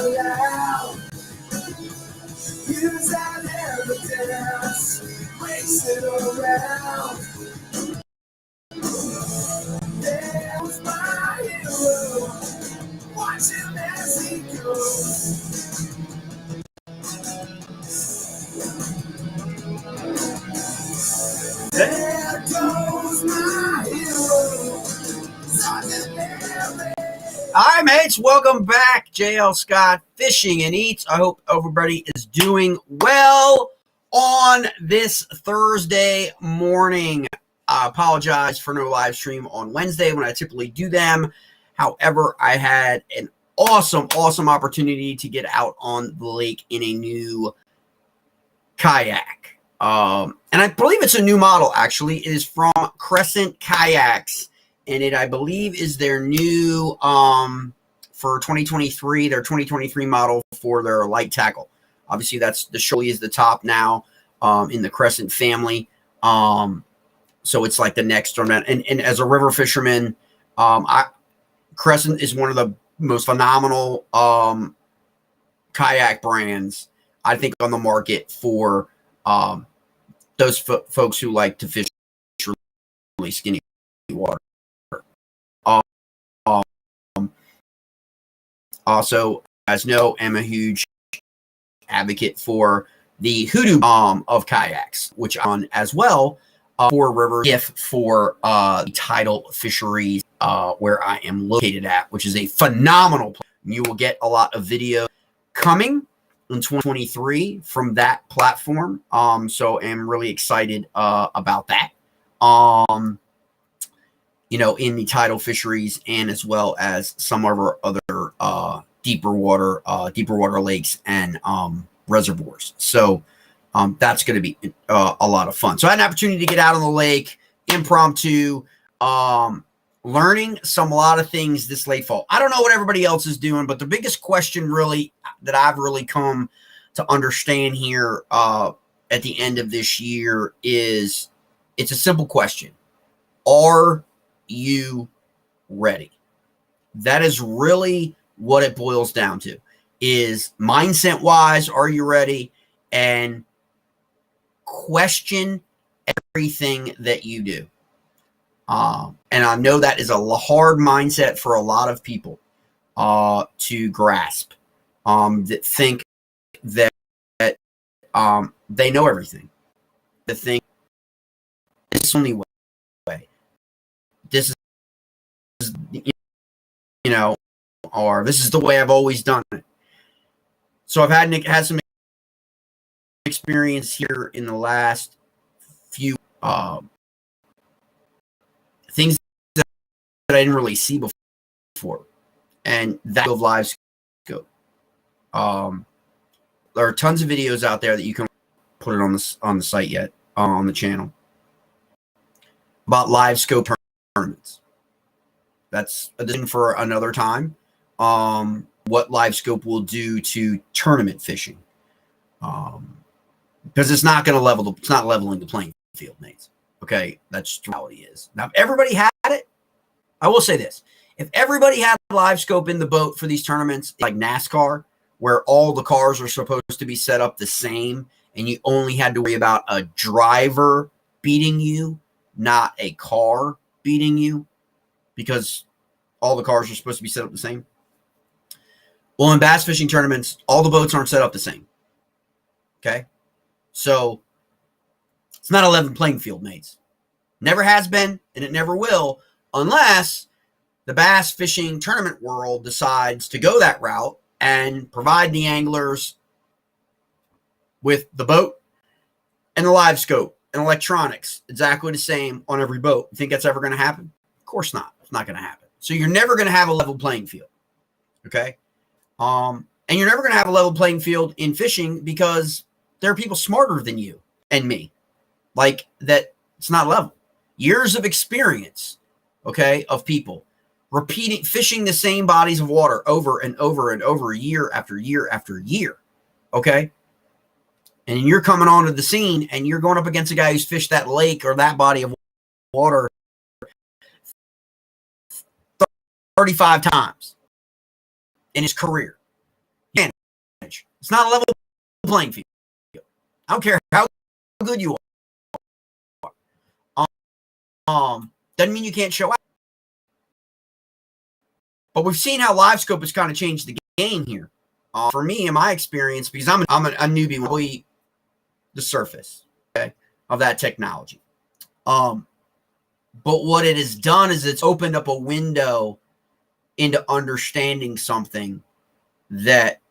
allowed. Use that evidence, race it around. There was my hero, watch him as he goes. There goes my hero. All right, mates, welcome back. JL Scott Fishing and Eats. I hope everybody is doing well on this Thursday morning. I apologize for no live stream on Wednesday when I typically do them. However, I had an awesome opportunity to get out on the lake in a new kayak. And I believe it's a new model, actually. It is from Crescent Kayaks, and it, I believe, is their new, for 2023, their 2023 model for their light tackle. Obviously, that's the Shoei is the top now in the Crescent family. So it's like the next tournament. And as a river fisherman, Crescent is one of the most phenomenal kayak brands, I think, on the market for those folks who like to fish really skinny water. Also, as you know, I'm a huge advocate for the hoodoo of kayaks, which I'm on as well for river if for tidal fisheries where I am located at, which is a phenomenal place. You will get a lot of video coming in 2023 from that platform. So I'm really excited about that. You know, in the tidal fisheries and as well as some of our other deeper water lakes and reservoirs. So that's going to be a lot of fun. So I had an opportunity to get out on the lake, impromptu, learning a lot of things this late fall. I don't know what everybody else is doing, but the biggest question really that I've really come to understand here at the end of this year is, it's a simple question. Are you ready? That is really what it boils down to, is mindset wise, are you ready? And question everything that you do. And I know that is a hard mindset for a lot of people to grasp, that think that they know everything, that think this is the only way. This is, you know, or this is the way I've always done it. So I've had some experience here in the last few things that I didn't really see before, and that of Livescope. There are tons of videos out there that you can put it on the site yet on the channel about Livescope tournaments. That's a thing for another time. What Livescope will do to tournament fishing, because it's not going to it's not leveling the playing field, mates. Okay, that's how it is. Now, if everybody had it, I will say this: if everybody had Livescope in the boat for these tournaments, like NASCAR, where all the cars are supposed to be set up the same, and you only had to worry about a driver beating you, not a car beating you, because all the cars are supposed to be set up the same. Well, in bass fishing tournaments, all the boats aren't set up the same. Okay? So it's not a level playing field, mates. Never has been, and it never will, unless the bass fishing tournament world decides to go that route and provide the anglers with the boat and the Livescope and electronics exactly the same on every boat. You think that's ever going to happen? Of course not. It's not going to happen. So you're never going to have a level playing field. Okay? And you're never going to have a level playing field in fishing because there are people smarter than you and me. Like that, it's not level. Years of experience, okay, of people fishing the same bodies of water over and over and over, year after year after year, okay? And you're coming onto the scene and you're going up against a guy who's fished that lake or that body of water 35 times in his career. He It's not a level playing field. I don't care how good you are. Doesn't mean you can't show out. But we've seen how Livescope has kind of changed the game here. For me, in my experience, because I'm a newbie, probably the surface, okay, of that technology. But what it has done is it's opened up a window into understanding something that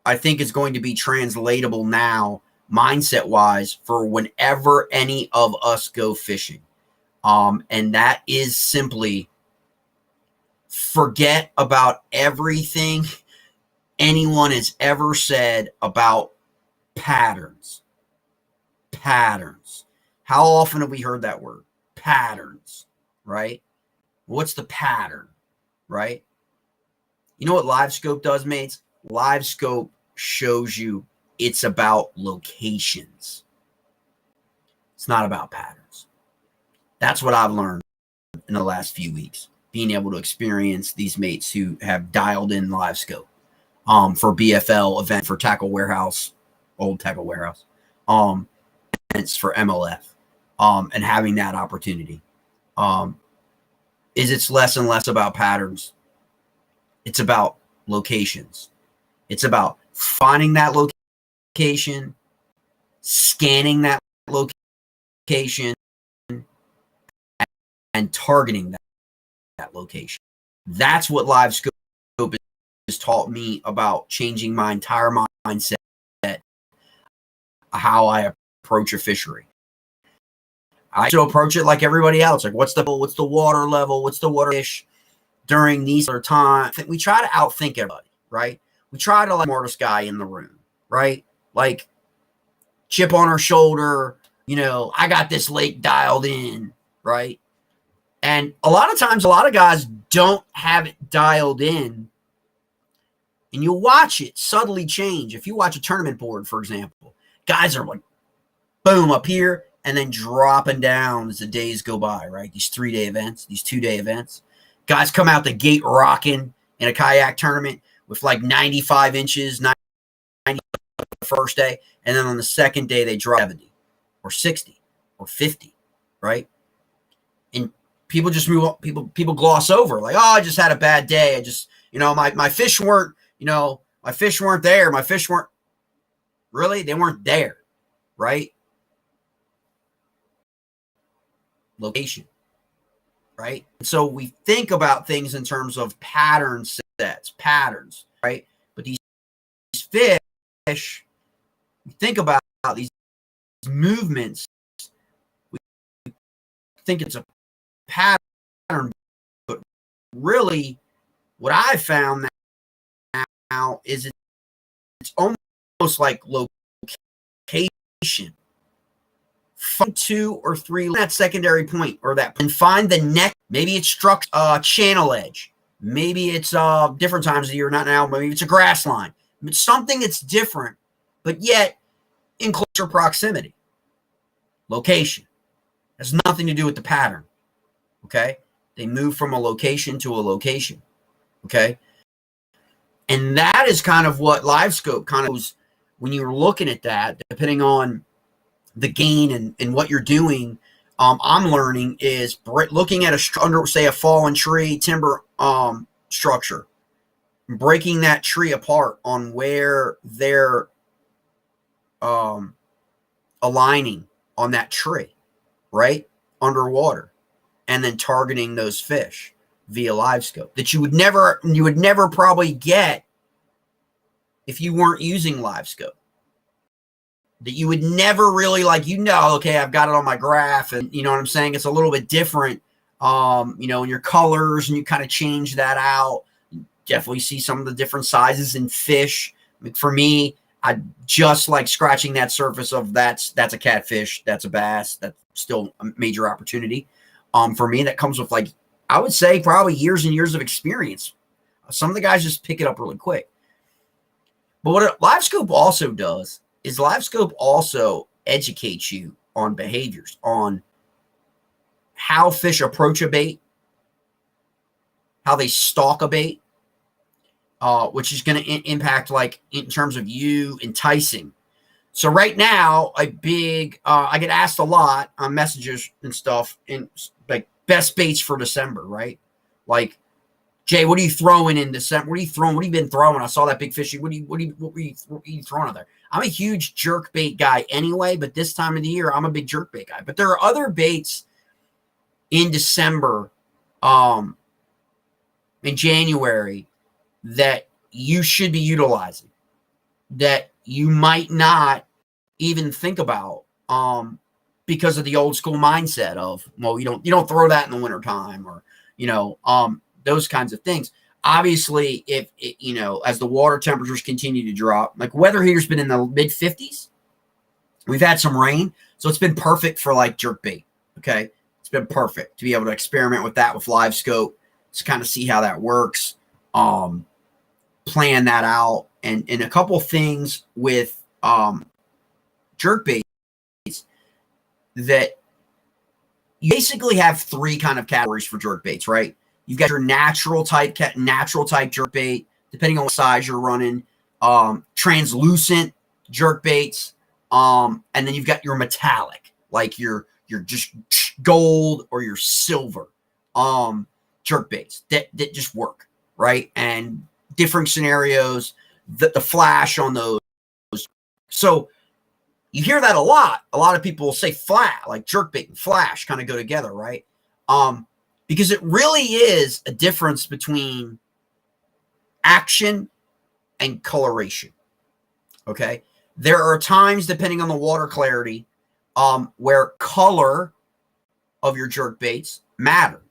I think is going to be translatable now, mindset-wise, for whenever any of us go fishing. And that is simply forget about everything anyone has ever said about patterns. Patterns. How often have we heard that word? Patterns, right? What's the pattern, right? You know what Livescope does, mates? Livescope shows you it's about locations. It's not about patterns. That's what I've learned in the last few weeks, being able to experience these mates who have dialed in Livescope for BFL event, for Tackle Warehouse, old Tackle Warehouse, events for MLF, and having that opportunity. Is it's less and less about patterns. It's about locations. It's about finding that location, scanning that location, and targeting that location. That's what Livescope has taught me about changing my entire mindset, how I approach a fishery. I still approach it like everybody else. Like, what's the water level? What's the water fish during these other times? We try to outthink everybody, right? We try to like the smartest guy in the room, right? Like, chip on our shoulder, I got this lake dialed in, right? And a lot of times, a lot of guys don't have it dialed in. And you'll watch it subtly change. If you watch a tournament board, for example, guys are like, boom, up here, and then dropping down as the days go by, right? These 3-day events, these 2-day events. Guys come out the gate rocking in a kayak tournament with like 95 inches, 90 the first day, and then on the second day they drop 70 or 60 or 50, right? And people just move up, people gloss over, like, oh, I just had a bad day. I just, my fish weren't, my fish weren't there. My fish weren't, really? They weren't there, right? Location, right? So we think about things in terms of pattern sets, patterns, right? But these fish, we think about these movements, we think it's a pattern, but really what I found now is it's almost like location. Find 2 or 3 that secondary point or that, and find the next. Maybe it's struck channel edge. Maybe it's different times of the year, not now. Maybe it's a grass line. It's something that's different, but yet in closer proximity. Location has nothing to do with the pattern. Okay, they move from a location to a location. Okay, and that is kind of what Livescope kind of was when you're looking at that, depending on the gain and what you're doing. I'm learning is looking at say a fallen tree timber structure, breaking that tree apart on where they're aligning on that tree, right, underwater, and then targeting those fish via Livescope that you would never probably get if you weren't using Livescope. That you would never really okay, I've got it on my graph, and you know what I'm saying? It's a little bit different, in your colors, and you kind of change that out. You definitely see some of the different sizes in fish. For me, I just like scratching that surface of that's a catfish, that's a bass, that's still a major opportunity. For me, that comes with I would say probably years and years of experience. Some of the guys just pick it up really quick. But what Livescope also does is Livescope also educates you on behaviors, on how fish approach a bait, how they stalk a bait, which is going to impact like in terms of you enticing. So right now, I get asked a lot on messages and stuff in like best baits for December, right? Like, Jay, what are you throwing in December? What are you throwing? What have you been throwing? I saw that big fishy. What were you throwing out there? I'm a huge jerkbait guy anyway, but this time of the year, I'm a big jerkbait guy. But there are other baits in December, in January that you should be utilizing that you might not even think about because of the old school mindset of, well, you don't throw that in the wintertime or, those kinds of things. Obviously, if it, as the water temperatures continue to drop, like weather here's been in the mid 50s. We've had some rain, so it's been perfect for like jerkbait. Okay. It's been perfect to be able to experiment with that with Livescope to kind of see how that works. Plan that out and a couple things with jerkbaits that you basically have three kind of categories for jerkbaits, right? You've got your natural type jerkbait, depending on what size you're running, translucent jerkbaits, and then you've got your metallic, like your just gold or your silver jerkbaits that just work, right? And different scenarios, the flash on those. So you hear that a lot. A lot of people will say flat, like jerkbait and flash kind of go together, right? Because it really is a difference between action and coloration. Okay. There are times, depending on the water clarity, where color of your jerkbaits matter.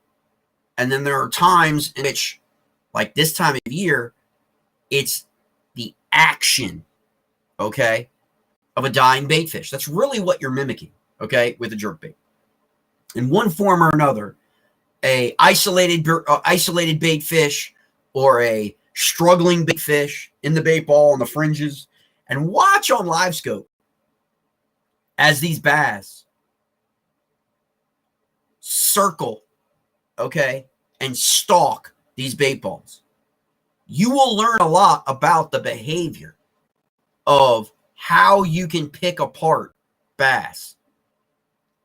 And then there are times in which, like this time of year, it's the action, okay, of a dying bait fish. That's really what you're mimicking, okay, with a jerkbait. In one form or another, a isolated bait fish or a struggling bait fish in the bait ball on the fringes, and watch on Livescope as these bass circle, okay, and stalk these bait balls. You will learn a lot about the behavior of how you can pick apart bass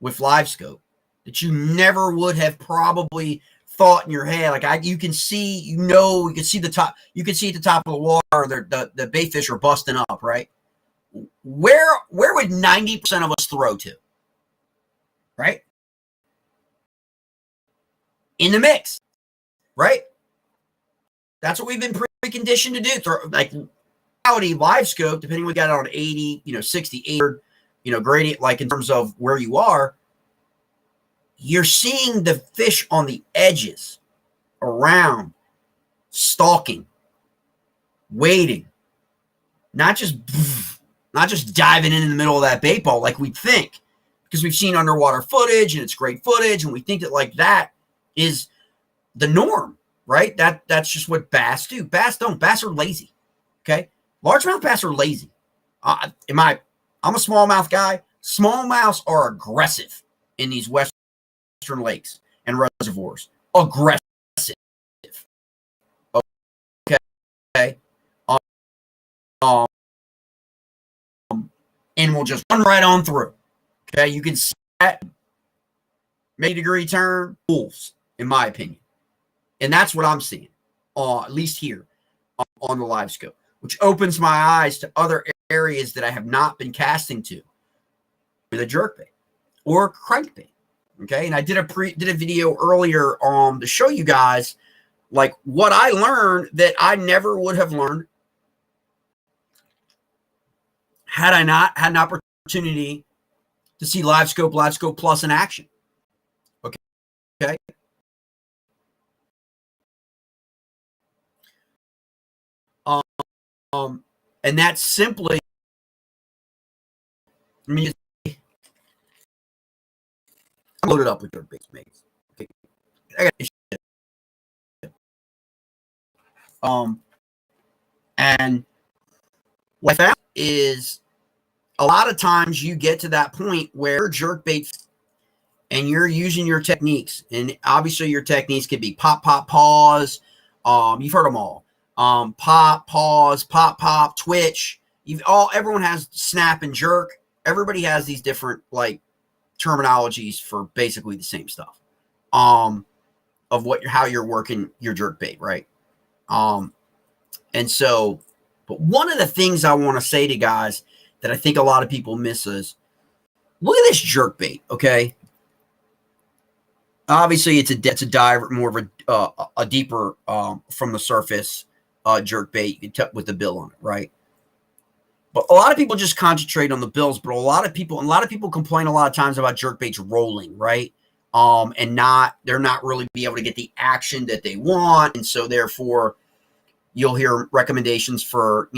with Livescope that you never would have probably thought in your head. Like you can see the top, you can see at the top of the water, the bait fish are busting up, right? Where would 90% of us throw to? Right? In the mix, right? That's what we've been preconditioned to do. Like Livescope, depending on we got it on 80, 60, 80, gradient, like in terms of where you are, you're seeing the fish on the edges around, stalking, waiting, not just diving in the middle of that bait ball like we think, because we've seen underwater footage and it's great footage, and we think that like that is the norm, right? That's just what bass do. Bass are lazy. Okay, largemouth bass are lazy. I'm a smallmouth guy. Smallmouths are aggressive in these western lakes and reservoirs. Aggressive. Okay. And we'll just run right on through. Okay, you can see that 80-degree turn, wolves, in my opinion. And that's what I'm seeing, at least here on the Livescope, which opens my eyes to other areas that I have not been casting to with a jerkbait or crankbait. Okay, and I did a video earlier to show you guys like what I learned that I never would have learned had I not had an opportunity to see Livescope Plus in action. Okay. And that's simply, I'm loaded up with jerkbaits, mates. Okay. I got this shit. And what I found is a lot of times you get to that point where jerkbaits and you're using your techniques, and obviously your techniques could be pop, pause. You've heard them all. pop, pause, pop, pop, twitch. Everyone has snap and jerk. Everybody has these different like terminologies for basically the same stuff. Of how you're working your jerk bait, right? And so, but one of the things I want to say to guys that I think a lot of people miss is, look at this jerk bait, okay? Obviously, it's a diver, more of a deeper from the surface jerk bait with the bill on it, right? But a lot of people just concentrate on the bills, but a lot of people complain a lot of times about jerk baits rolling, right? And they're not really be able to get the action that they want, and so therefore you'll hear recommendations for,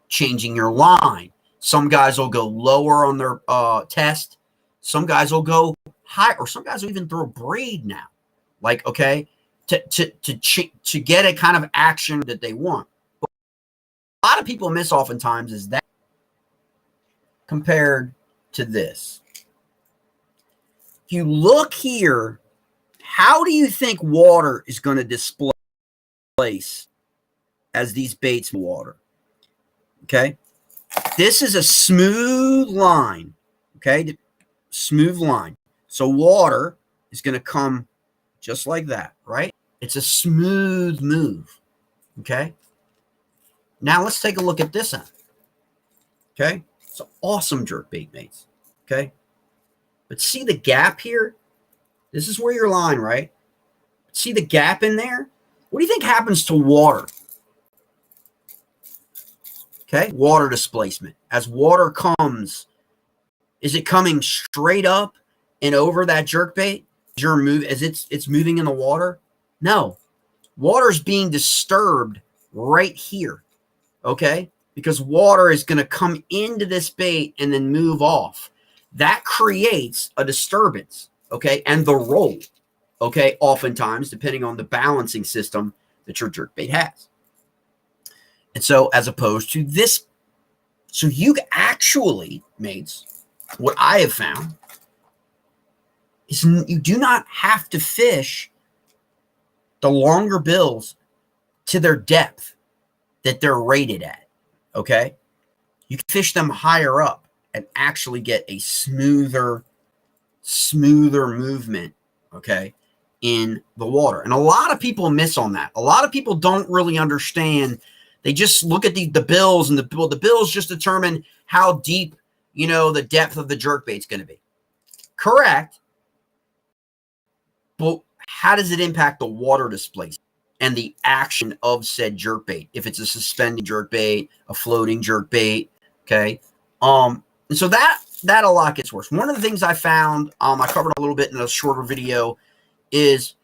changing your line. Some guys will go lower on their test. Some guys will go high, or some guys will even throw a braid now, like, okay, to get a kind of action that they want. But a lot of people miss oftentimes is that compared to this. If you look here, how do you think water is going to displace as these baits in water? Okay. This is a smooth line. Okay. Smooth line. So water is going to come just like that, right? It's a smooth move. Okay. Now let's take a look at this end. Okay. It's an awesome jerk bait, mates. Okay. But see the gap here? This is where your line, right? See the gap in there? What do you think happens to water? Okay, water displacement. As water comes, is it coming straight up and over that jerkbait as it's moving in the water? No. Water's being disturbed right here. Okay? Because water is going to come into this bait and then move off. That creates a disturbance, okay? And the roll, okay? Oftentimes, depending on the balancing system that your jerkbait has. And so, as opposed to this, so you actually, mates, what I have found is you do not have to fish the longer bills to their depth that they're rated at, okay? You can fish them higher up and actually get a smoother movement, okay, in the water. And a lot of people miss on that. A lot of people don't really understand. They just look at the bills, and the bills just determine how deep, the depth of the jerkbait is going to be. Correct. But how does it impact the water displacement and the action of said jerkbait? If it's a suspended jerkbait, a floating jerkbait, okay? And so that a lot gets worse. One of the things I found, I covered a little bit in a shorter video, is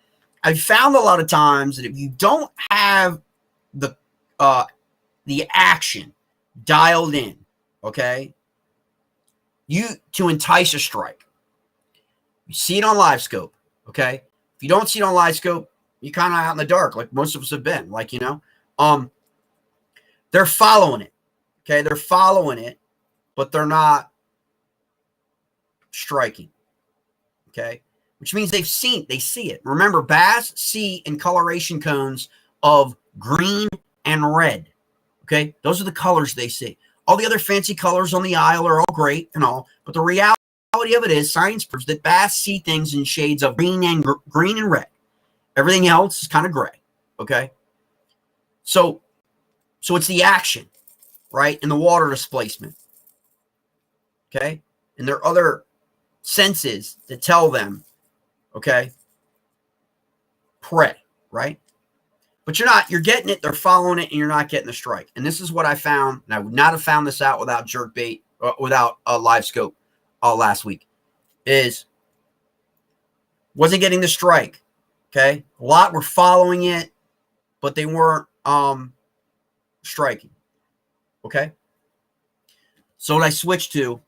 I found a lot of times that if you don't have the action dialed in, okay, to entice a strike, you see it on Livescope, okay? If you don't see it on Livescope, you're kind of out in the dark, like most of us have been, they're following it, okay? They're following it, but they're not striking, okay? Which means they see it. Remember, bass see in coloration cones of green and red, okay? Those are the colors they see. All the other fancy colors on the aisle are all great and all, but the reality of it is science proves that bass see things in shades of green and red. Everything else is kind of gray, okay? So it's the action, right, and the water displacement, okay? And there are other senses that tell them, okay, prey, right? But you're getting it, they're following it, and you're not getting the strike. And this is what I found, and I would not have found this out without jerkbait, without a Livescope last week, wasn't getting the strike, okay? A lot were following it, but they weren't striking, okay? So what I switched to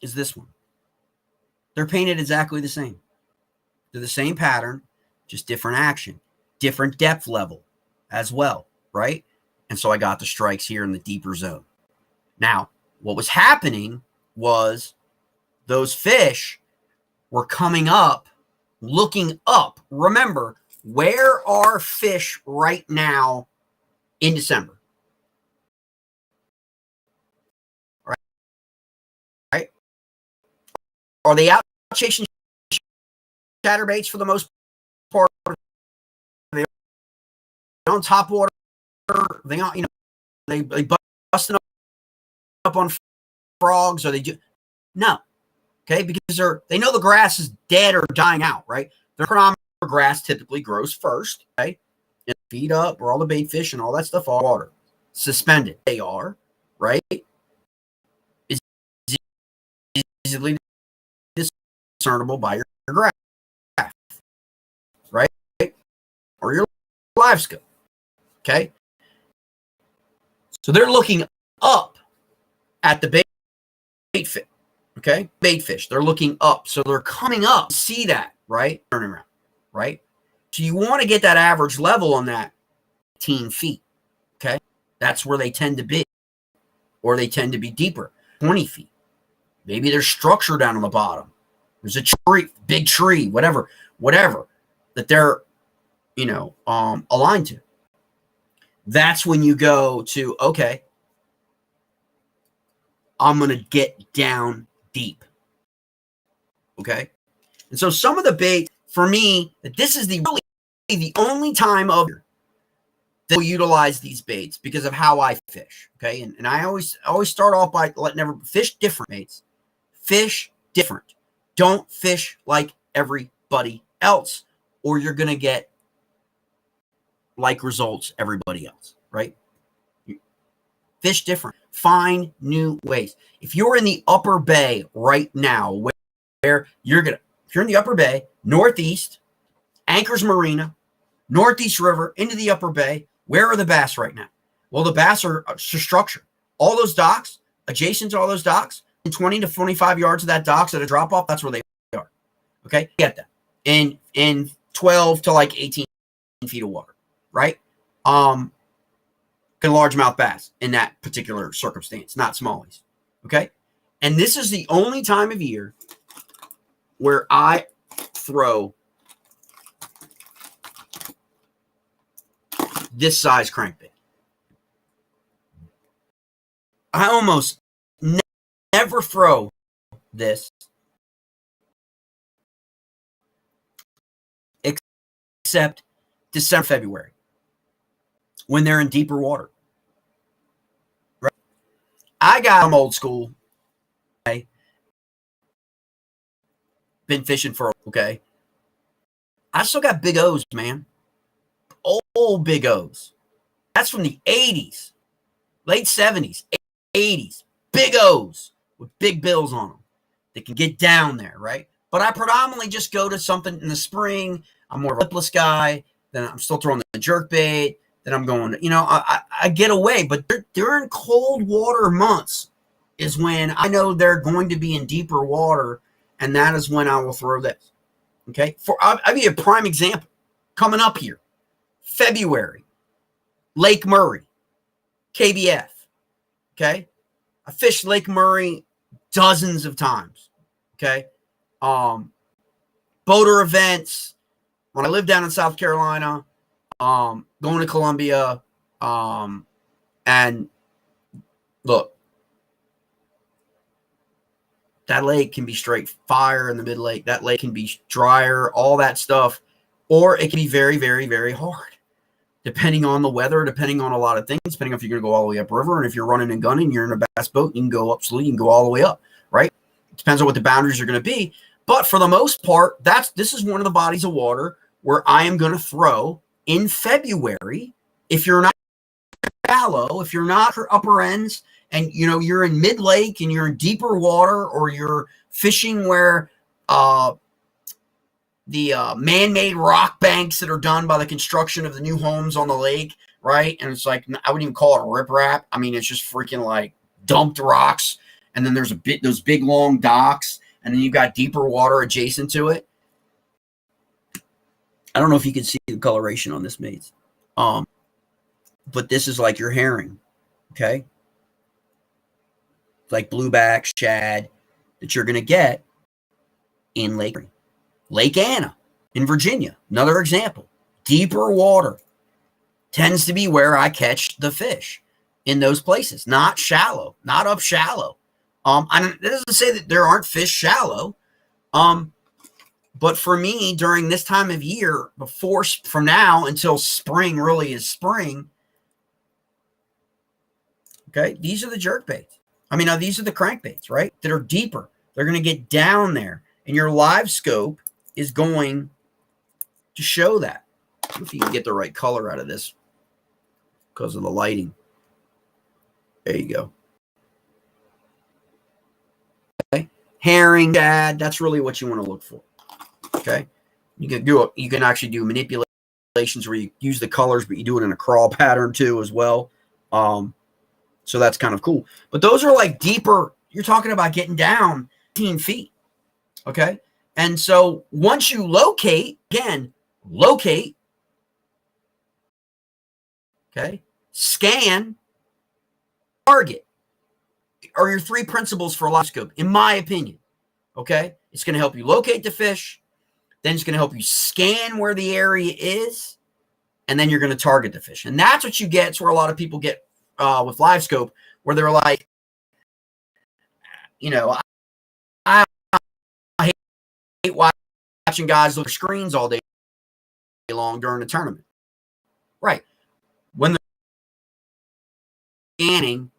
is this one. They're painted exactly the same. They're the same pattern, just different action, different depth level as well, right? And so I got the strikes here in the deeper zone. Now, what was happening was those fish were coming up, looking up. Remember, Where are fish right now in December? Right? Are they out chasing chatterbaits for the most part? Are they on top water? They on, they busting up on frogs? Or they do no? Okay, because they know the grass is dead or dying out. Right? Their predominant grass typically grows first. Okay, and feed up or all the bait fish and all that stuff all water suspended. They are right. Is easily discernible by your graph, right? Or your Livescope. Okay. So they're looking up at the bait fish. Okay. Bait fish. They're looking up. So they're coming up. See that, right? Turning around, right? So you want to get that average level on that 18 feet. Okay. That's where they tend to be. Or they tend to be deeper, 20 feet. Maybe there's structure down on the bottom. There's a tree, big tree, whatever that they're, aligned to. That's when you go to, okay, I'm going to get down deep. Okay. And so some of the bait for me, this is really the only time of year that we'll utilize these baits because of how I fish. Okay. And I always start off by letting fish different baits. Fish different. Don't fish like everybody else, or you're going to get like results everybody else, right? Fish different. Find new ways. If you're in the upper bay right now, where if you're in the upper bay, northeast, Anchors Marina, Northeast River, into the upper bay, where are the bass right now? Well, the bass are structured. All those docks, adjacent to all those docks, 20 to 25 yards of that docks at a drop off, that's where they are. Okay, get that. In 12 to like 18 feet of water, right? Largemouth bass in that particular circumstance, not smallies. Okay, and this is the only time of year where I throw this size crankbait. I almost never throw this except December, February, when they're in deeper water. Right? I got them old school. Okay? Been fishing for, okay? I still got big O's, man. Old big O's. That's from the 80s, late 70s, 80s. Big O's with big bills on them. They can get down there, right? But I predominantly just go to something in the spring. I'm more of a lipless guy. Then I'm still throwing the jerkbait. Then I'm going to, I get away. But during cold water months is when I know they're going to be in deeper water, and that is when I will throw this. Okay? I'll give you a prime example. Coming up here, February, Lake Murray, KBF. Okay? I fished Lake Murray dozens of times. Okay? Boater events. When I lived down in South Carolina, going to Columbia, and look, that lake can be straight fire in the mid lake. That lake can be drier, all that stuff, or it can be very, very, very hard, depending on the weather, depending on a lot of things, depending if you're going to go all the way upriver, and if you're running and gunning, you're in a bass boat, you can go up slowly, you can go all the way up, right? It depends on what the boundaries are going to be, but for the most part, this is one of the bodies of water where I am going to throw in February. If you're not shallow, if you're not for upper ends, and you're in mid lake and you're in deeper water, or you're fishing where the man-made rock banks that are done by the construction of the new homes on the lake, right? And it's like, I wouldn't even call it a riprap. I mean, it's just freaking like dumped rocks, and then there's those big long docks, and then you've got deeper water adjacent to it. I don't know if you can see the coloration on this, mates. But this is like your herring, okay? Like blueback, shad that you're going to get in Lake Anna in Virginia. Another example. deeper water tends to be where I catch the fish, in those places, not shallow, not up shallow. That doesn't say that there aren't fish shallow. But for me, during this time of year, from now until spring really is spring, okay, these are the jerkbaits. I mean, these are the crankbaits, right, that are deeper. They're going to get down there, and your Livescope is going to show that. See if you can get the right color out of this because of the lighting. There you go. Okay. Herring, shad, that's really what you want to look for. Okay. You can actually do manipulations where you use the colors, but you do it in a crawl pattern too as well. So that's kind of cool. But those are like deeper. You're talking about getting down 15 feet. Okay. And so once you locate, okay, scan, target are your three principles for a Livescope, in my opinion. Okay. It's going to help you locate the fish. Then it's going to help you scan where the area is. And then you're going to target the fish. And that's what you get. It's where a lot of people get with Livescope, where they're like, I hate watching guys look at screens all day long during the tournament. Right. When they're scanning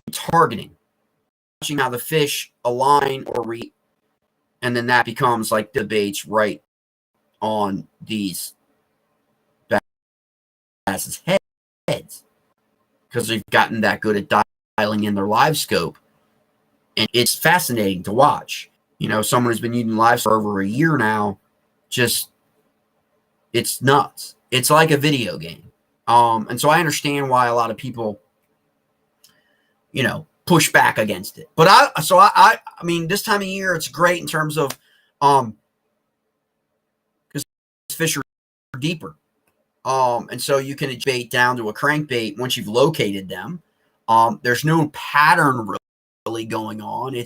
and targeting, watching how the fish align or read, and then that becomes like the baits right on these bass' heads, because they've gotten that good at dialing in their Livescope. And it's fascinating to watch. Someone who's been using Livescope for over a year now, it's nuts. It's like a video game. And so I understand why a lot of people, push back against it. But I mean, this time of year, it's great in terms of, because fish are deeper. And so you can bait down to a crankbait once you've located them. There's no pattern really going on.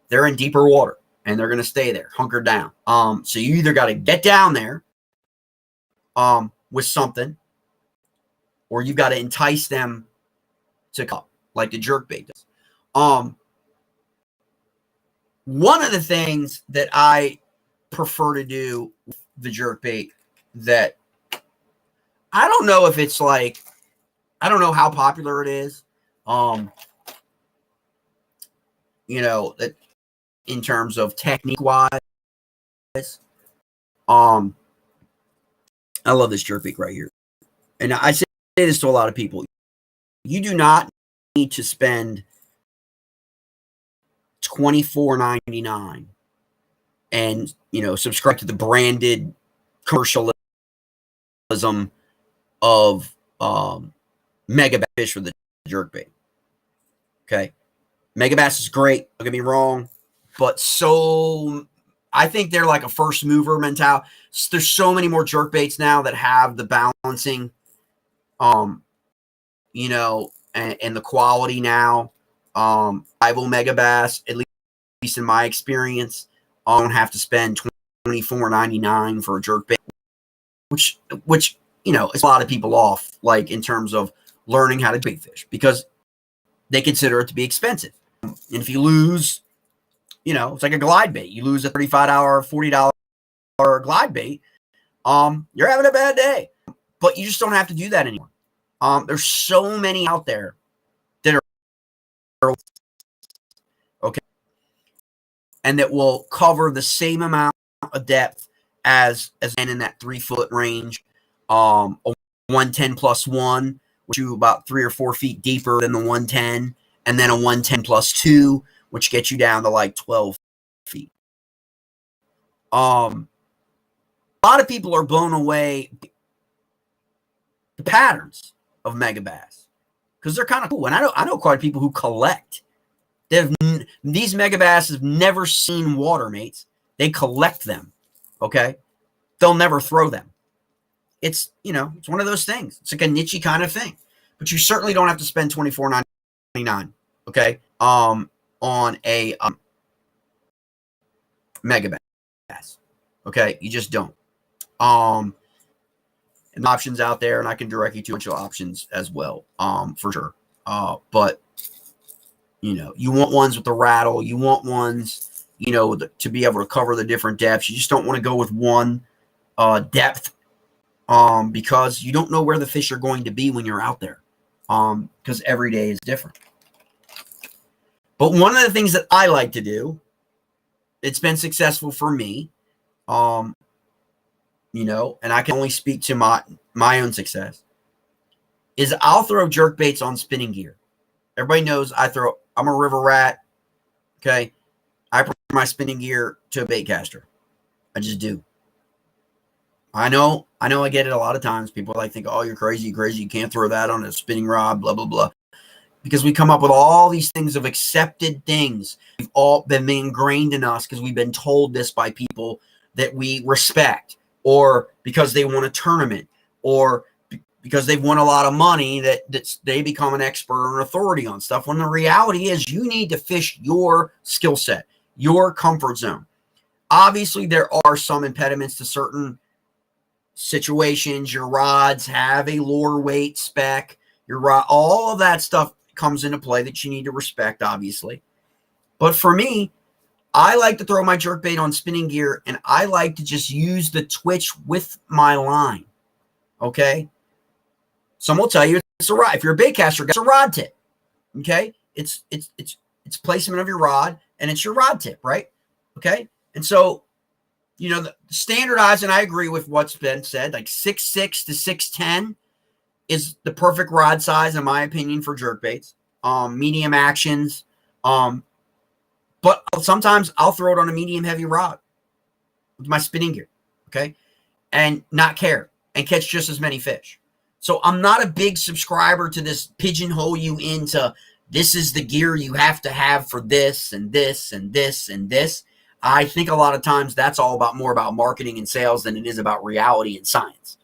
They're in deeper water and they're going to stay there, hunkered down. So you either got to get down there with something, or you got to entice them to come, like the jerkbait does. One of the things that I prefer to do with the jerkbait that I don't know if it's like, I don't know how popular it is. That in terms of technique wise, I love this jerkbait right here. And I say this to a lot of people. You do not need to spend $24.99 and, subscribe to the branded commercialism of Megabass fish for the jerkbait. Okay. Megabass is great. Don't get me wrong. But I think they're like a first mover mentality. There's so many more jerkbaits now that have the balancing, and the quality now. Rival Megabass, at least in my experience, I don't have to spend $24.99 for a jerkbait, which it's a lot of people off, like in terms of learning how to bait fish, because they consider it to be expensive. And if you lose, it's like a glide bait. You lose a $35, $40 glide bait, you're having a bad day. But you just don't have to do that anymore. There's so many out there that are okay, and that will cover the same amount of depth as in that 3-foot range. A 110 plus 1, which you about 3 or 4 feet deeper than the 110, and then a 110 plus 2, which gets you down to like 12 feet. A lot of people are blown away by the patterns of Megabass because they're kind of cool. And I know quite a few people who collect. These Megabass have never seen water, mates. They collect them. Okay, they'll never throw them. It's it's one of those things. It's like a niche kind of thing, but you certainly don't have to spend $24.99. Okay, on a Megabass. Okay, you just don't. and options out there, and I can direct you to a bunch of options as well, for sure. But you want ones with the rattle. You want ones, to be able to cover the different depths. You just don't want to go with one depth, because you don't know where the fish are going to be when you're out there, because every day is different. But one of the things that I like to do, it's been successful for me, and I can only speak to my own success, is I'll throw jerk baits on spinning gear. Everybody knows I'm a river rat. Okay. I prefer my spinning gear to a bait caster. I just do. I know I get it a lot of times. People think, oh, you're crazy. You can't throw that on a spinning rod, blah, blah, blah. Because we come up with all these things of accepted things. We've all been ingrained in us because we've been told this by people that we respect, or because they won a tournament, or because they've won a lot of money, that they become an expert or an authority on stuff, when the reality is you need to fish your skill set, your comfort zone. Obviously, there are some impediments to certain situations. Your rods have a lure weight spec. Your rod, all of that stuff comes into play that you need to respect, obviously. But for me, I like to throw my jerkbait on spinning gear, and I like to just use the twitch with my line. Okay? Some will tell you it's a rod. If you're a bait caster, it's a rod tip. Okay? It's placement of your rod, and it's your rod tip, right? Okay? And so, the standardized, and I agree with what's been said, like 6'6" to 6'10" is the perfect rod size, in my opinion, for jerkbaits. Medium actions. But sometimes I'll throw it on a medium heavy rod with my spinning gear, okay, and not care, and catch just as many fish. So I'm not a big subscriber to this pigeonhole you into, this is the gear you have to have for this and this and this and this. I think a lot of times that's all more about marketing and sales than it is about reality and science,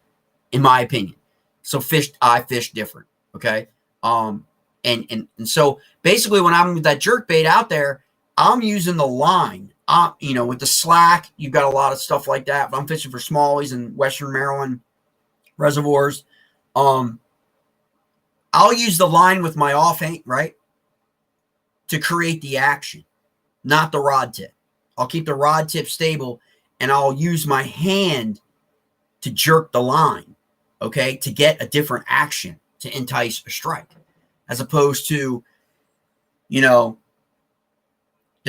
in my opinion. So I fish different, okay? And so basically when I'm with that jerkbait out there, I'm using the line. With the slack, you've got a lot of stuff like that. If I'm fishing for smallies in Western Maryland reservoirs, I'll use the line with my offhand, right, to create the action, not the rod tip. I'll keep the rod tip stable, and I'll use my hand to jerk the line, okay, to get a different action to entice a strike, as opposed to, the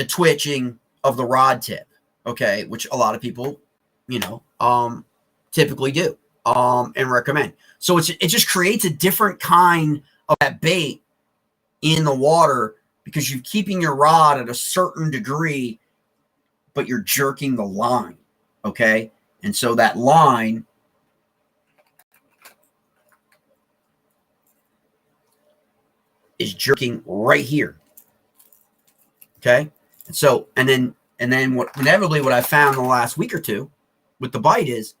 twitching of the rod tip, okay, which a lot of people, typically do and recommend. So it just creates a different kind of that bait in the water, because you're keeping your rod at a certain degree, but you're jerking the line, okay? And so that line is jerking right here, okay? And so, and then inevitably what I found in the last week or two with the bite is,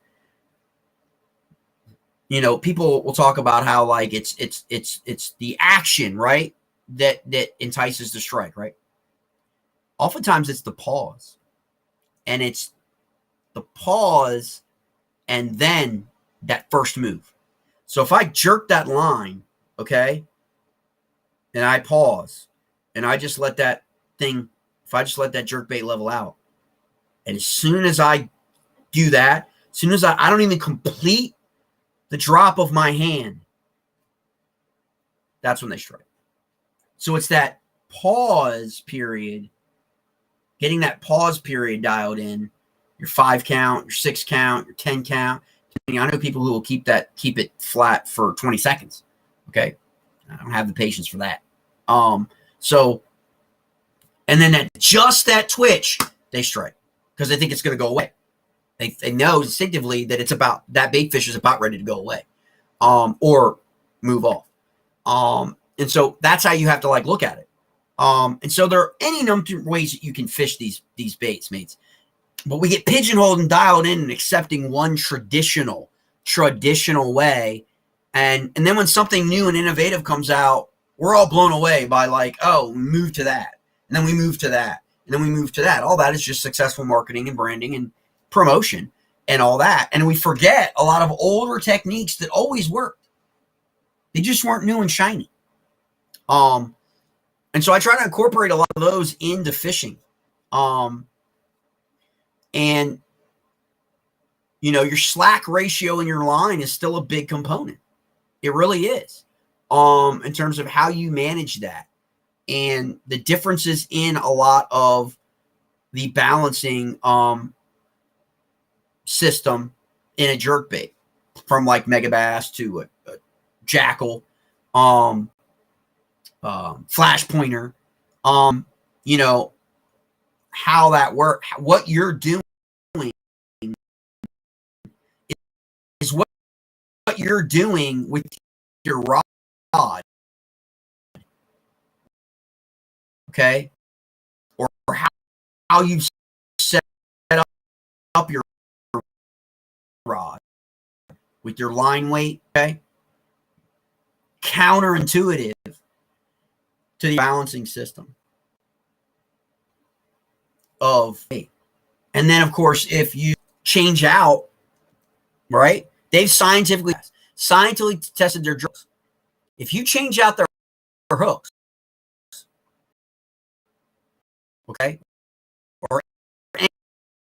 people will talk about how like it's the action, right, that entices the strike, right? Oftentimes it's the pause. And it's the pause and then that first move. So if I jerk that line, okay, and I pause, and I just let that thing, if I just let that jerkbait level out, and as soon as I do that, as soon as I don't even complete the drop of my hand, that's when they strike. So it's that pause period, getting that pause period dialed in, your 5 count, your 6 count, your 10 count. I know people who will keep it flat for 20 seconds. Okay. I don't have the patience for that. So, and then just that twitch, they strike because they think it's going to go away. They know instinctively that it's about, that bait fish is about ready to go away, or move off. And so that's how you have to look at it. And so there are any number of ways that you can fish these baits, mates. But we get pigeonholed and dialed in and accepting one traditional way. And then when something new and innovative comes out, we're all blown away by we move to that. And then we move to that. And then we move to that. All that is just successful marketing and branding and promotion. and all that. And we forget a lot of older techniques that always worked. They just weren't new and shiny. And so I try to incorporate a lot of those into fishing. And, you know, your slack ratio in your line is still a big component. It really is. In terms of how you manage that and the differences in a lot of the balancing system in a jerkbait, from like Megabass to a Jackal, Flash Pointer, you know, how that works, what you're doing is what you're doing with your rod, okay, or how you set up your rod with your line weight, okay, counterintuitive to the balancing system of weight. And then, of course, if you change out, right, they've scientifically tested their drills. If you change out their hooks, okay, or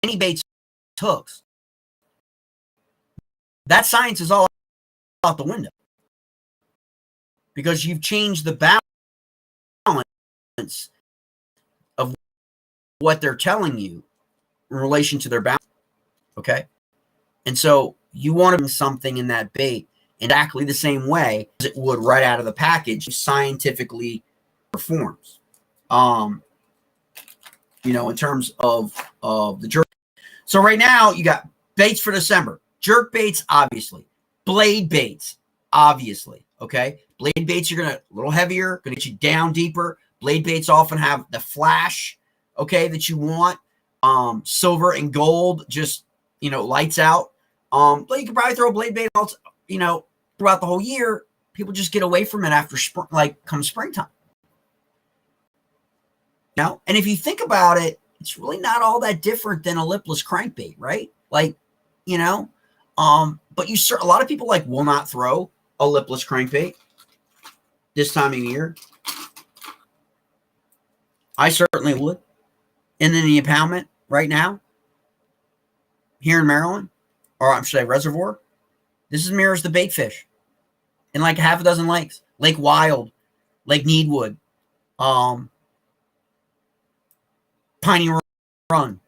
any bait's hooks, that science is all out the window, because you've changed the balance of what they're telling you in relation to their balance, okay? And so you want to do something in that bait exactly the same way as it would right out of the package, scientifically performs. You know, in terms of the jerk. So right now you got baits for December. Jerk baits, obviously. Blade baits, obviously. Okay. Blade baits are a little heavier, gonna get you down deeper. Blade baits often have the flash, okay, that you want. Silver and gold, just, you know, lights out. But you can probably throw a blade bait, you know, throughout the whole year. People just get away from it after spring, like come springtime. Now, and if you think about it, it's really not all that different than a lipless crankbait, right? Like, you know, but a lot of people like will not throw a lipless crankbait this time of year. I certainly would. And then the impoundment right now here in Maryland, or I should say reservoir, this mirrors the bait fish in like half a dozen lakes. Lake Wild, Lake Needwood, Piney Run.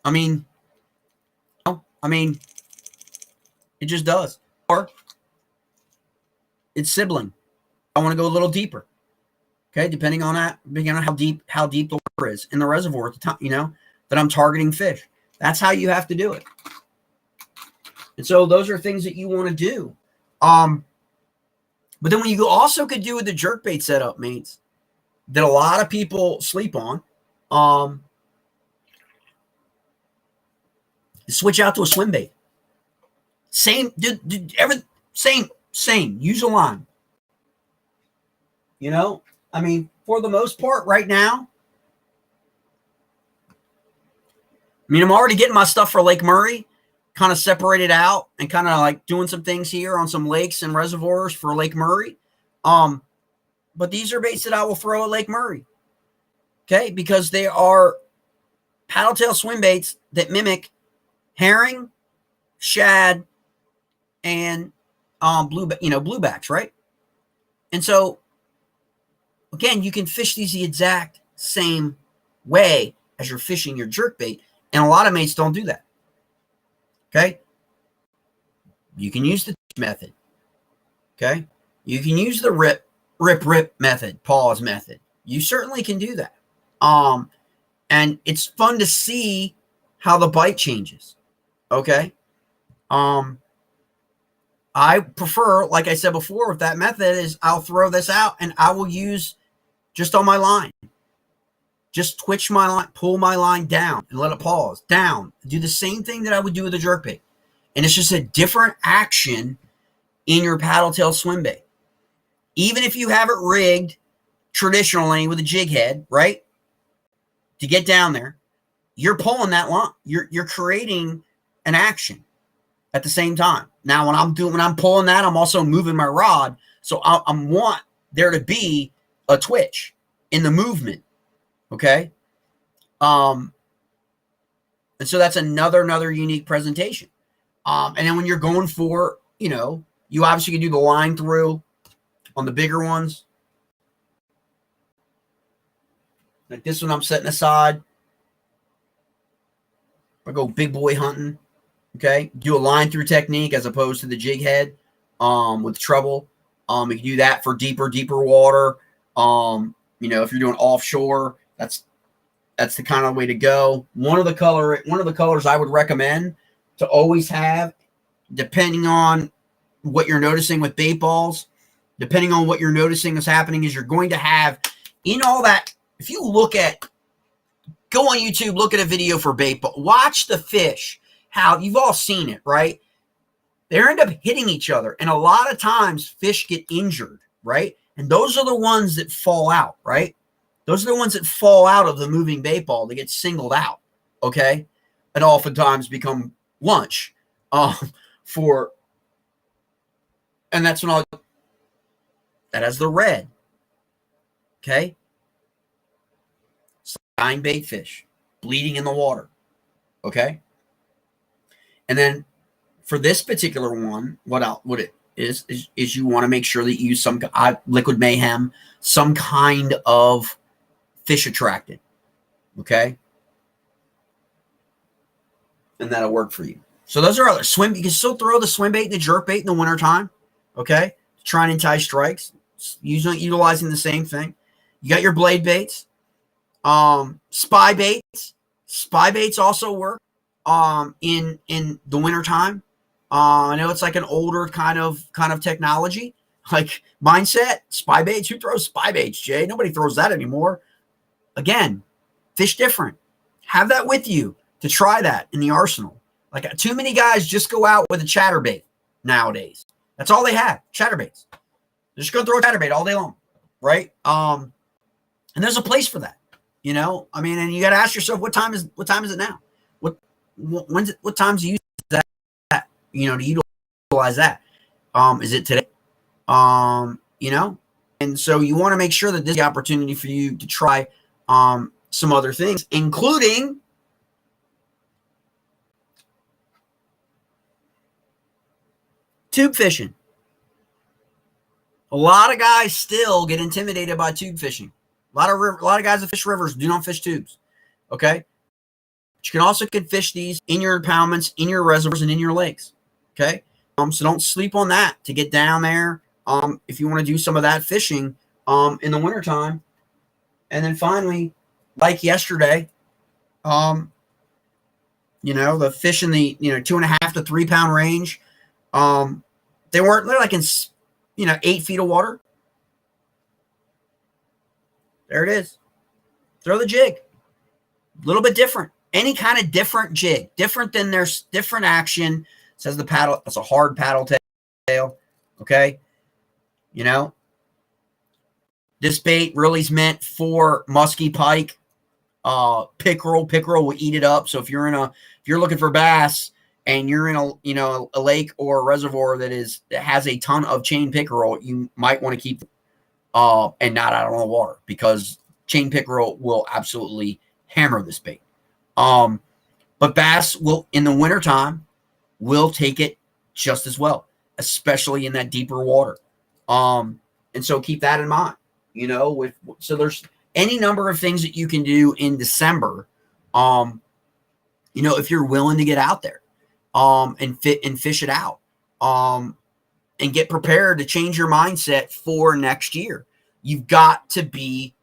I mean, it just does. Or its sibling. I want to go a little deeper. Okay, depending on how deep the water is in the reservoir at the time, you know, that I'm targeting fish. That's how you have to do it. And so those are things that you want to do. But then when you also could do with the jerkbait setup, mates, that a lot of people sleep on, switch out to a swim bait. Same. Use a line. You know, I mean, for the most part right now, I mean, I'm already getting my stuff for Lake Murray kind of separated out and kind of like doing some things here on some lakes and reservoirs for Lake Murray. But these are baits that I will throw at Lake Murray. Okay, because they are paddle tail swim baits that mimic herring, shad, and bluebacks, right? And so again, you can fish these the exact same way as you're fishing your jerkbait, and a lot of mates don't do that. Okay, you can use the method. Okay, you can use the rip method, pause method. You certainly can do that. And it's fun to see how the bite changes. Okay. I prefer, like I said before, with that method is I'll throw this out and I will use just on my line. Just twitch my line, pull my line down and let it pause. Down. Do the same thing that I would do with a jerkbait. And it's just a different action in your paddle tail swim bait. Even if you have it rigged traditionally with a jig head, right? To get down there, you're pulling that line. You're creating and action at the same time. Now, when I'm pulling that, I'm also moving my rod. So I want there to be a twitch in the movement. Okay. And so that's another unique presentation. And then when you're going for, you obviously can do the line through on the bigger ones. Like this one I'm setting aside. I go big boy hunting. Okay. Do a line through technique as opposed to the jig head with treble. You can do that for deeper water. If you're doing offshore, that's the kind of way to go. One of the colors I would recommend to always have, depending on what you're noticing with bait balls, depending on what you're noticing is happening, is you're going to have in all that. If you go on YouTube, look at a video for bait ball, watch the fish, how you've all seen it, right? They end up hitting each other. And a lot of times fish get injured, right? And those are the ones that fall out, right? Those are the ones that fall out of the moving bait ball. They get singled out, okay? And oftentimes become lunch and that's when that has the red, okay? Sign bait fish, bleeding in the water, okay? And then for this particular one, what it is you want to make sure that you use some liquid mayhem, some kind of fish attractant, okay? And that'll work for you. So those are other swim. You can still throw the swim bait and the jerk bait in the wintertime, okay? Try and entice strikes, usually utilizing the same thing. You got your blade baits, spy baits. Spy baits also work in the wintertime. I know it's like an older kind of technology, like mindset. Spy baits. Who throws spy baits, Jay? Nobody throws that anymore. Again, fish different. Have that with you to try that in the arsenal. Like too many guys just go out with a chatterbait nowadays. That's all they have, chatterbaits. They're just going to throw a chatterbait all day long, right? And there's a place for that, and you got to ask yourself, what time is it now? What time do you use that? To utilize that. Is it today? And so you want to make sure that this is the opportunity for you to try some other things, including tube fishing. A lot of guys still get intimidated by tube fishing. A lot of guys that fish rivers do not fish tubes. Okay. But you can fish these in your impoundments, in your reservoirs, and in your lakes. Okay. So don't sleep on that to get down there. If you want to do some of that fishing in the wintertime. And then finally, like yesterday, the fish in the 2.5 to 3 pound range, they're like in 8 feet of water. There it is. Throw the jig. A little bit different. Any kind of different jig. Different than there's different action. It says the paddle. That's a hard paddle tail. Okay. This bait really is meant for musky pike, pickerel. Pickerel will eat it up. So if you're looking for bass and you're in a lake or a reservoir that has a ton of chain pickerel, you might want to keep and not out on the water, because chain pickerel will absolutely hammer this bait. But bass will, in the wintertime, will take it just as well, especially in that deeper water. And so keep that in mind, so there's any number of things that you can do in December, if you're willing to get out there, and fish it out, and get prepared to change your mindset for next year. You've got to be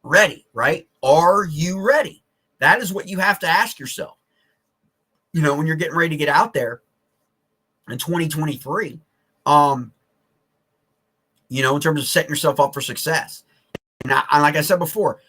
ready, right? Are you ready? That is what you have to ask yourself. When you're getting ready to get out there in 2023, in terms of setting yourself up for success. And like I said before,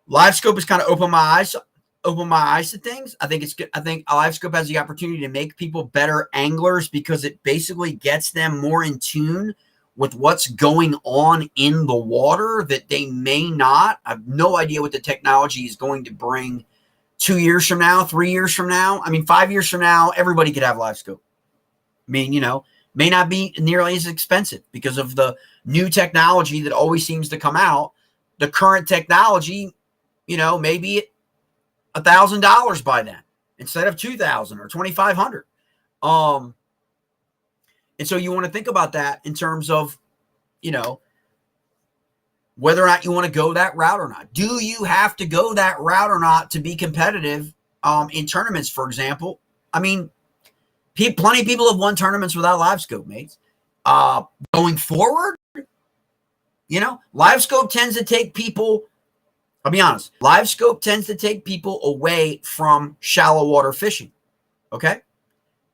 Livescope has kind of opened my eyes to things. I think it's good. I think Livescope has the opportunity to make people better anglers, because it basically gets them more in tune with what's going on in the water that they may not. I have no idea what the technology is going to bring 2 years from now, 3 years from now, I mean, 5 years from now, everybody could have Livescope. I mean, may not be nearly as expensive because of the new technology that always seems to come out. The current technology, maybe $1,000 by then instead of $2,000 or $2,500. And so you want to think about that in terms of, whether or not you want to go that route or not. Do you have to go that route or not to be competitive in tournaments, for example? I mean, plenty of people have won tournaments without Livescope, mates. Going forward, Livescope tends to take people, I'll be honest, Livescope tends to take people away from shallow water fishing, okay?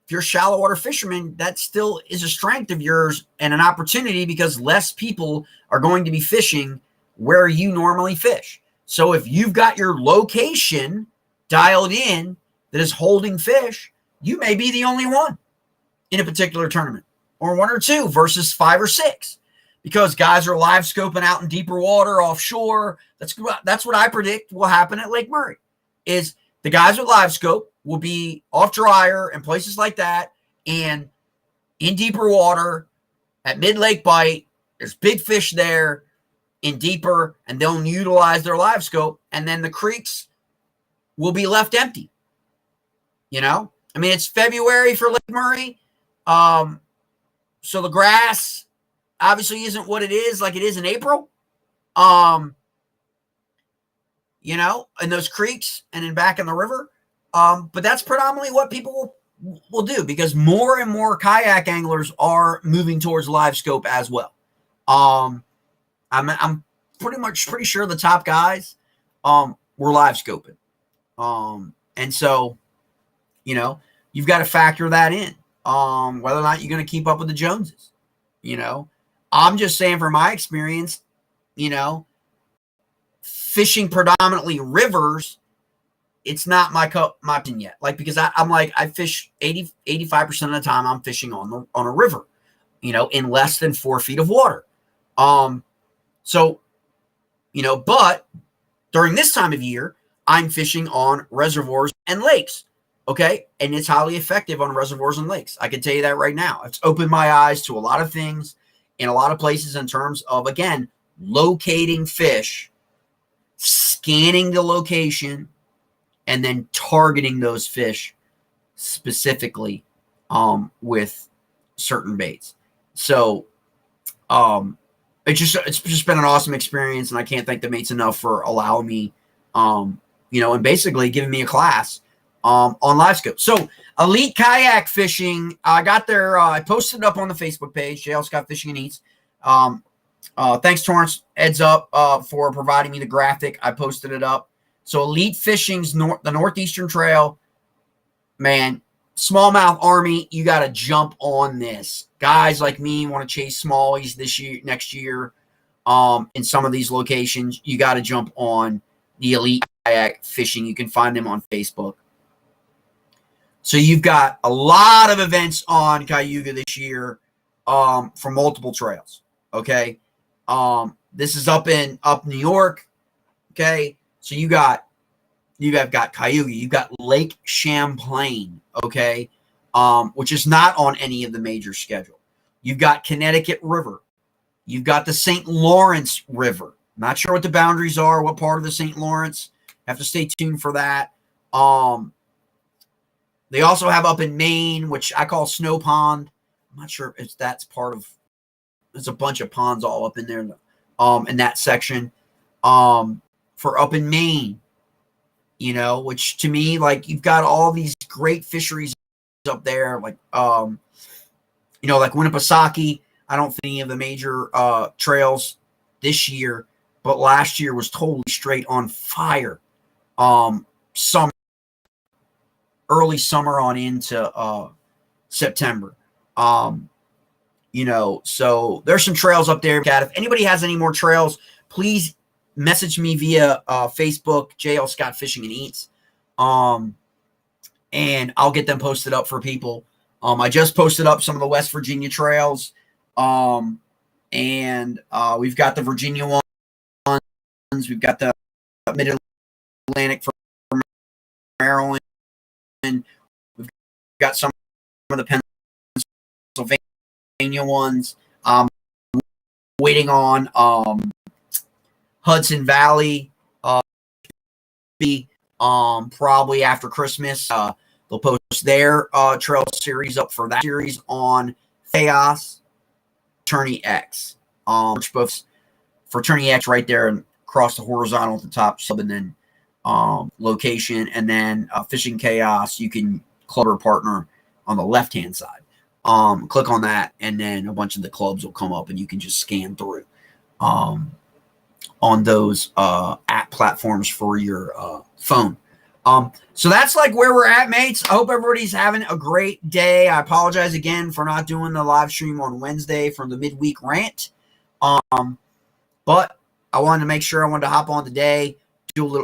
If you're a shallow water fisherman, that still is a strength of yours and an opportunity because less people are going to be fishing where you normally fish. So if you've got your location dialed in that is holding fish, you may be the only one in a particular tournament, or one or two versus 5 or 6, because guys are live scoping out in deeper water offshore. That's what I predict will happen at Lake Murray. Is the guys with live scope will be off dryer and places like that, and in deeper water at mid-lake bite, there's big fish there in deeper, and they'll utilize their live scope, and then the creeks will be left empty. I mean, it's February for Lake Murray, so the grass obviously isn't what it is like it is in April, in those creeks and then back in the river. But that's predominantly what people will do because more and more kayak anglers are moving towards live scope as well. I'm pretty sure the top guys were live scoping. And so, you've got to factor that in, whether or not you're going to keep up with the Joneses. I'm just saying from my experience, fishing predominantly rivers, it's not my opinion yet. Like, because I fish 85% of the time I'm fishing on a river, in less than 4 feet of water. So, but during this time of year, I'm fishing on reservoirs and lakes. Okay. And it's highly effective on reservoirs and lakes. I can tell you that right now. It's opened my eyes to a lot of things in a lot of places in terms of, again, locating fish, scanning the location, and then targeting those fish specifically with certain baits. So it's just been an awesome experience, and I can't thank the mates enough for allowing me, and basically giving me a class on Livescope. So Elite Kayak Fishing, I got their, I posted it up on the Facebook page, JL Scott Fishing and Eats. Thanks, Torrance, heads up for providing me the graphic. I posted it up. So Elite Fishing's the Northeastern Trail, man, smallmouth army, you got to jump on this. Guys like me want to chase smallies next year in some of these locations. You got to jump on the Elite Kayak Fishing. You can find them on Facebook. So you've got a lot of events on Cayuga this year for multiple trails, okay? This is up New York, okay? So you've got Cayuga, you've got Lake Champlain, okay, which is not on any of the major schedule. You've got Connecticut River. You've got the St. Lawrence River. Not sure what the boundaries are, what part of the St. Lawrence. Have to stay tuned for that. They also have up in Maine, which I call Snow Pond. I'm not sure if that's part of. There's a bunch of ponds all up in there, in that section. For up in Maine, which to me, like, you've got all these great fisheries up there, like like Winnipesaukee. I don't think any of the major trails this year, but last year was totally straight on fire. Early summer on into September. So there's some trails up there. If anybody has any more trails, please message me via Facebook, JL Scott Fishing and Eats. And I'll get them posted up for people. I just posted up some of the West Virginia trails. And we've got the Virginia ones. We've got the Mid-Atlantic for Maryland. We've got some of the Pennsylvania ones. Waiting on Hudson Valley. Probably after Christmas. They'll post their trail series up for that series on Chaos Tourney X. Both for Tourney X right there and across the horizontal at the top sub, and then location, and then Fishing Chaos. You can club or partner on the left hand side. Click on that, and then a bunch of the clubs will come up, and you can just scan through on those app platforms for your phone. So that's like where we're at, mates. I hope everybody's having a great day. I apologize again for not doing the live stream on Wednesday from the midweek rant. But I wanted to make sure I wanted to hop on today,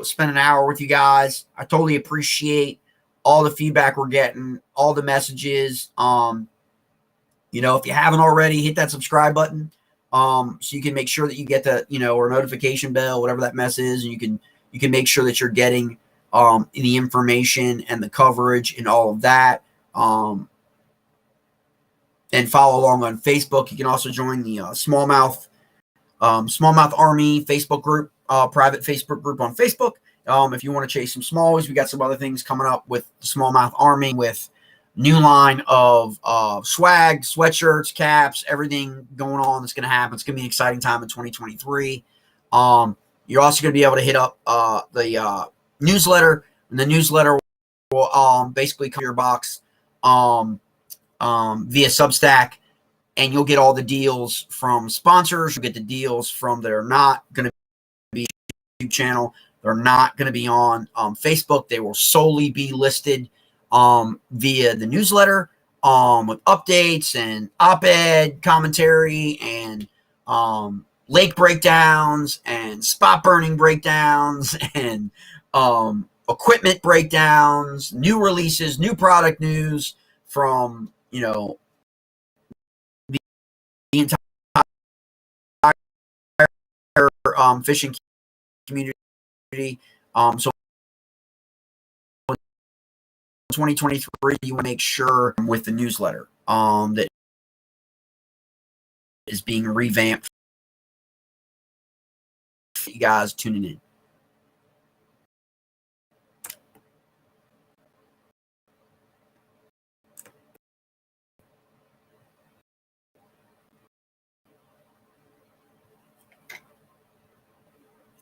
spend an hour with you guys. I totally appreciate all the feedback we're getting, all the messages. If you haven't already, hit that subscribe button. So you can make sure that you get the, or notification bell, whatever that mess is, and you can make sure that you're getting the information and the coverage and all of that. And follow along on Facebook. You can also join the Smallmouth Army Facebook group, private Facebook group on Facebook. If you want to chase some smallies, we got some other things coming up with the Smallmouth Army with new line of swag, sweatshirts, caps, everything going on that's going to happen. It's going to be an exciting time in 2023. You're also going to be able to hit up the newsletter, and the newsletter will basically come to your box via Substack, and you'll get all the deals from sponsors. You'll get the deals from that are not going to be YouTube channel. They're not going to be on Facebook. They will solely be listed via the newsletter with updates and op-ed commentary and lake breakdowns and spot burning breakdowns and equipment breakdowns, new releases, new product news from, the entire fishing community. So 2023, you want to make sure with the newsletter that is being revamped. You guys tuning in.